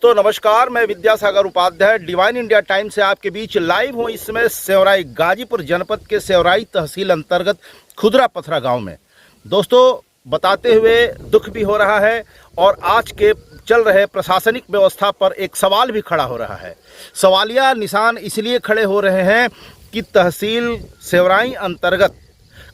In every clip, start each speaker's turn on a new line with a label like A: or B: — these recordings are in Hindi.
A: तो नमस्कार, मैं Vidyasagar Upadhyay divine India time से आपके बीच लाइव हूँ। इस समय सेवराई गाजीपुर जनपद के सेवराई तहसील अंतर्गत खुदरा पथरा गांव में दोस्तों बताते हुए दुख भी हो रहा है और आज के चल रहे प्रशासनिक व्यवस्था पर एक सवाल भी खड़ा हो रहा है। सवालिया निशान इसलिए खड़े हो रहे हैं कि तहसील सेवराई अंतर्गत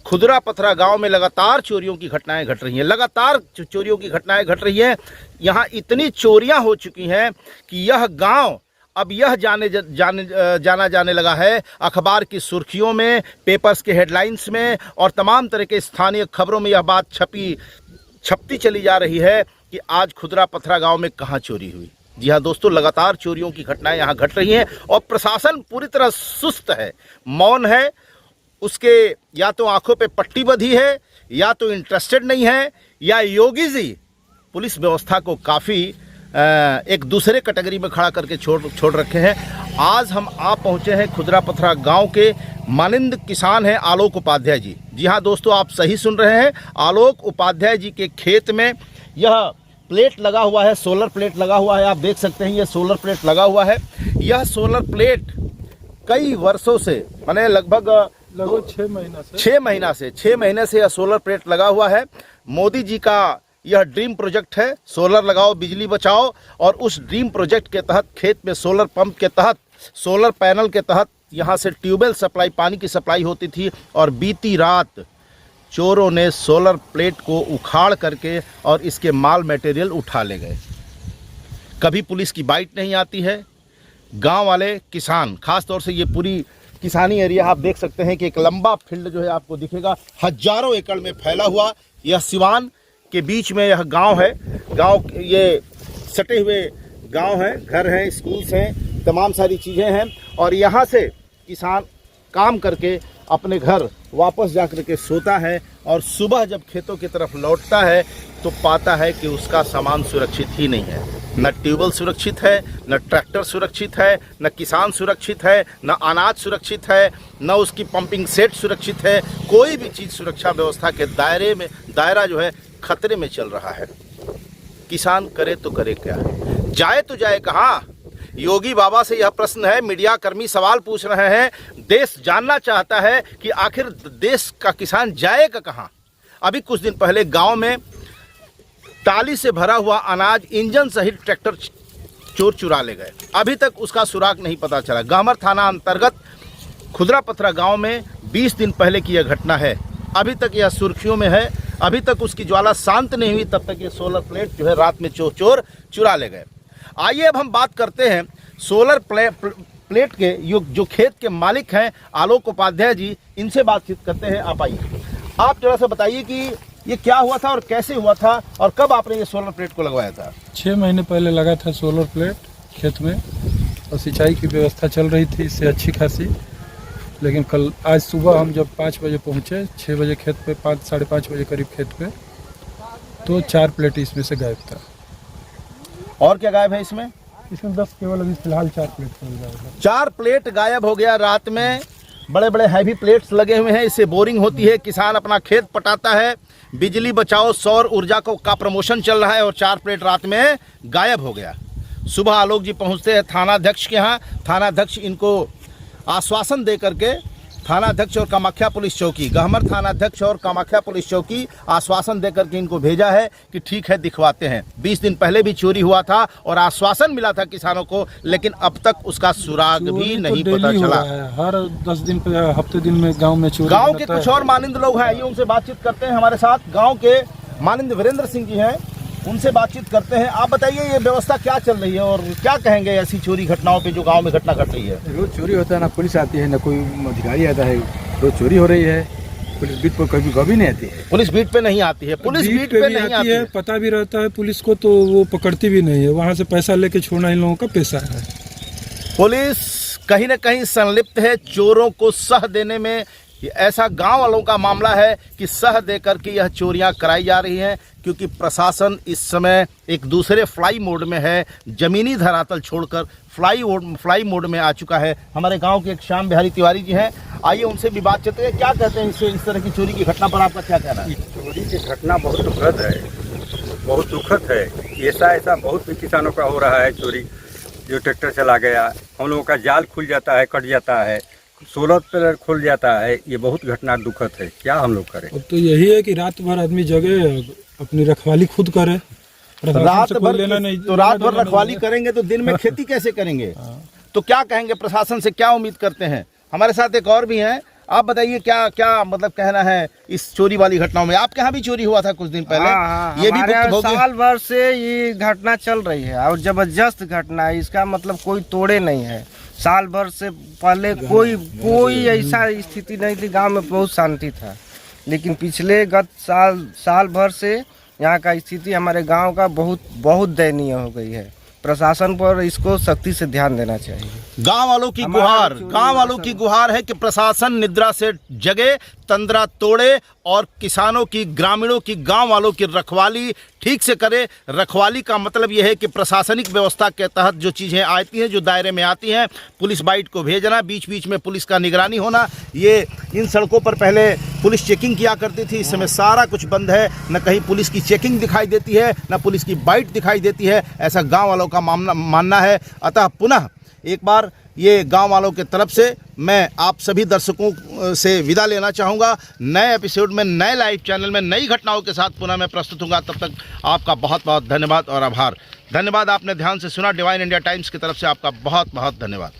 A: खुदरा पथरा गांव में लगातार चोरियों की घटनाएं घट रही हैं। लगातार चोरियों की घटनाएं घट रही हैं। यहां इतनी चोरियां हो चुकी हैं कि यह गांव अब यह जाना जाने लगा है अखबार की सुर्खियों में, पेपर्स के हेडलाइंस में और तमाम तरह के स्थानीय खबरों में यह बात छपती चली जा रही है कि आज खुदरा पथरा गांव में कहां चोरी हुई। जी हाँ दोस्तों, लगातार चोरियों की घटनाएं यहां घट रही हैं और प्रशासन पूरी तरह सुस्त है, मौन है। उसके या तो आंखों पे पट्टी बंधी है, या तो इंटरेस्टेड नहीं है, या योगी जी पुलिस व्यवस्था को काफ़ी एक दूसरे कैटेगरी में खड़ा करके छोड़ रखे हैं। आज हम पहुंचे हैं खुदरा पथरा गांव के मानिंद किसान हैं आलोक उपाध्याय जी। जी हाँ दोस्तों, आप सही सुन रहे हैं, आलोक उपाध्याय जी के खेत में यह प्लेट लगा हुआ है, सोलर प्लेट लगा हुआ है। आप देख सकते हैं ये सोलर प्लेट लगा हुआ है। यह सोलर प्लेट कई वर्षों से माने लगभग 6 महीना से यह सोलर प्लेट लगा हुआ है। मोदी जी का यह ड्रीम प्रोजेक्ट है, सोलर लगाओ बिजली बचाओ। और उस ड्रीम प्रोजेक्ट के तहत खेत में सोलर पंप के तहत, सोलर पैनल के तहत यहाँ से ट्यूबवेल सप्लाई, पानी की सप्लाई होती थी। और बीती रात चोरों ने सोलर प्लेट को उखाड़ करके और इसके माल मटेरियल उठा ले गए। कभी पुलिस की बाइट नहीं आती है। गांव वाले किसान, खास तौर से ये पूरी किसानी एरिया आप देख सकते हैं कि एक लंबा फील्ड जो है आपको दिखेगा, हजारों एकड़ में फैला हुआ। यह सिवान के बीच में यह गांव है। गांव ये सटे हुए गांव है, घर हैं, स्कूल्स हैं, तमाम सारी चीज़ें हैं। और यहाँ से किसान काम करके अपने घर वापस जा कर के सोता है और सुबह जब खेतों की तरफ लौटता है तो पाता है कि उसका सामान सुरक्षित ही नहीं है। न ट्यूबवेल सुरक्षित है, न ट्रैक्टर सुरक्षित है, न किसान सुरक्षित है, न अनाज सुरक्षित है, न उसकी पंपिंग सेट सुरक्षित है। कोई भी चीज़ सुरक्षा व्यवस्था के दायरा जो है खतरे में चल रहा है। किसान करे तो करे क्या, जाए तो जाए कहाँ? योगी बाबा से यह प्रश्न है। मीडिया कर्मी सवाल पूछ रहे हैं। देश जानना चाहता है कि आखिर देश का किसान जाएगा कहाँ। अभी कुछ दिन पहले गांव में टाली से भरा हुआ अनाज, इंजन सहित ट्रैक्टर चोर चुरा ले गए। अभी तक उसका सुराग नहीं पता चला। गामर थाना अंतर्गत खुदरा पथरा गांव में 20 दिन पहले की यह घटना है। अभी तक यह सुर्खियों में है। अभी तक उसकी ज्वाला शांत नहीं हुई, तब तक ये सोलर प्लेट जो है रात में चोर चुरा ले गए। आइए अब हम बात करते हैं सोलर प्लेट के जो खेत के मालिक हैं आलोक उपाध्याय जी, इनसे बातचीत करते हैं। आप आइए, आप जरा सा बताइए कि ये क्या हुआ था और कैसे हुआ था और कब आपने ये सोलर प्लेट को लगवाया था?
B: 6 महीने पहले लगा था सोलर प्लेट खेत में और सिंचाई की व्यवस्था चल रही थी इससे अच्छी खासी। लेकिन आज सुबह हम जब 5 बजे पहुँचे, 6 बजे खेत पे, 5 साढ़े 5 बजे करीब खेत पे, तो 4 प्लेट इसमें से गायब था।
A: और क्या गायब है इसमें?
B: इसमें 10 केवल अभी फिलहाल 4 प्लेट गायब है।
A: 4 प्लेट गायब हो गया रात में। बड़े बड़े हैवी प्लेट्स लगे हुए हैं, इससे बोरिंग होती है, किसान अपना खेत पटाता है। बिजली बचाओ सौर ऊर्जा का प्रमोशन चल रहा है और 4 प्लेट रात में गायब हो गया। सुबह आलोक जी पहुंचते हैं थानाध्यक्ष के यहाँ। थानाध्यक्ष इनको आश्वासन दे करके, थानाध्यक्ष और कामाख्या पुलिस चौकी, गहमर थानाध्यक्ष और कामाख्या पुलिस चौकी आश्वासन दे करके इनको भेजा है कि ठीक है दिखवाते हैं। 20 दिन पहले भी चोरी हुआ था और आश्वासन मिला था किसानों को, लेकिन अब तक उसका सुराग भी नहीं पता चला।
B: हर 10 दिन पे, हफ्ते दिन में गांव में चोरी।
A: गांव के कुछ और मानिंद लोग हैं, आइए उनसे बातचीत करते हैं। हमारे साथ गाँव के मानिंद वीरेंद्र सिंह जी हैं, उनसे बातचीत करते हैं। आप बताइए ये व्यवस्था क्या चल रही है और क्या कहेंगे ऐसी चोरी घटनाओं पे जो गांव में घटना घट रही है?
C: रोज चोरी होता है, ना पुलिस आती है ना कोई अधिकारी आता है। रोज चोरी हो रही है, पुलिस बीट पर कभी नहीं आती है।
A: पुलिस बीट पे नहीं आती है। पुलिस बीट पे नहीं आती है।
B: पता भी रहता है पुलिस को तो वो पकड़ती भी नहीं है। वहाँ से पैसा लेके छोड़ना इन लोगों का पेशा है।
A: पुलिस कहीं न कहीं संलिप्त है चोरों को सह देने में। ऐसा गांव वालों का मामला है कि सह देकर के यह चोरियां कराई जा रही हैं, क्योंकि प्रशासन इस समय एक दूसरे फ्लाई मोड में है। जमीनी धरातल छोड़कर फ्लाई मोड में आ चुका है। हमारे गांव के एक श्याम बिहारी तिवारी जी हैं, आइए उनसे भी बातचीत करें। क्या कहते हैं इस तरह की चोरी की घटना पर आपका क्या कहना है?
C: चोरी की घटना बहुत दुखद है।
D: बहुत दुखद है। ऐसा बहुत भी किसानों का हो रहा है चोरी। जो ट्रैक्टर चला गया, हम लोगों का जाल खुल जाता है, कट जाता है, सोलर प्लेट खुल जाता है। ये बहुत घटना दुखद है। क्या हम लोग करें?
B: अब तो यही है कि रात भर आदमी जगे, अपनी रखवाली खुद करे।
A: रात भर
B: लेना नहीं,
A: तो रात भर रखवाली करेंगे तो दिन में खेती कैसे करेंगे? तो क्या कहेंगे, प्रशासन से क्या उम्मीद करते हैं? हमारे साथ एक और भी हैं, आप बताइए क्या क्या मतलब कहना है इस चोरी वाली घटनाओं में? आपके यहाँ भी चोरी हुआ था कुछ दिन पहले। ये भी भुक्तभोगी
E: साल भर से ये घटना चल रही है और जबरदस्त घटना है। इसका मतलब कोई तोड़े नहीं है। साल भर से पहले कोई ऐसा स्थिति नहीं थी, गांव में बहुत शांति था। लेकिन पिछले गत साल भर से यहाँ का स्थिति हमारे गांव का बहुत दयनीय हो गई है। प्रशासन पर इसको सख्ती से ध्यान देना चाहिए।
A: गांव वालों की गुहार है कि प्रशासन निद्रा से जगे, तंद्रा तोड़े और किसानों की, ग्रामीणों की, गांव वालों की रखवाली ठीक से करे। रखवाली का मतलब यह है कि प्रशासनिक व्यवस्था के तहत जो चीज़ें आती हैं, जो दायरे में आती हैं, पुलिस बाइट को भेजना, बीच बीच में पुलिस का निगरानी होना। ये इन सड़कों पर पहले पुलिस चेकिंग किया करती थी, इस समय सारा कुछ बंद है। न कहीं पुलिस की चेकिंग दिखाई देती है, न पुलिस की बाइट दिखाई देती है, ऐसा गाँव वालों का मानना है। अतः पुनः एक बार ये गांव वालों के तरफ से मैं आप सभी दर्शकों से विदा लेना चाहूँगा। नए एपिसोड में, नए लाइव चैनल में, नई घटनाओं के साथ पुनः मैं प्रस्तुत हूँगा। तब तक आपका बहुत बहुत धन्यवाद और आभार। धन्यवाद, आपने ध्यान से सुना। डिवाइन इंडिया टाइम्स की तरफ से आपका बहुत बहुत धन्यवाद।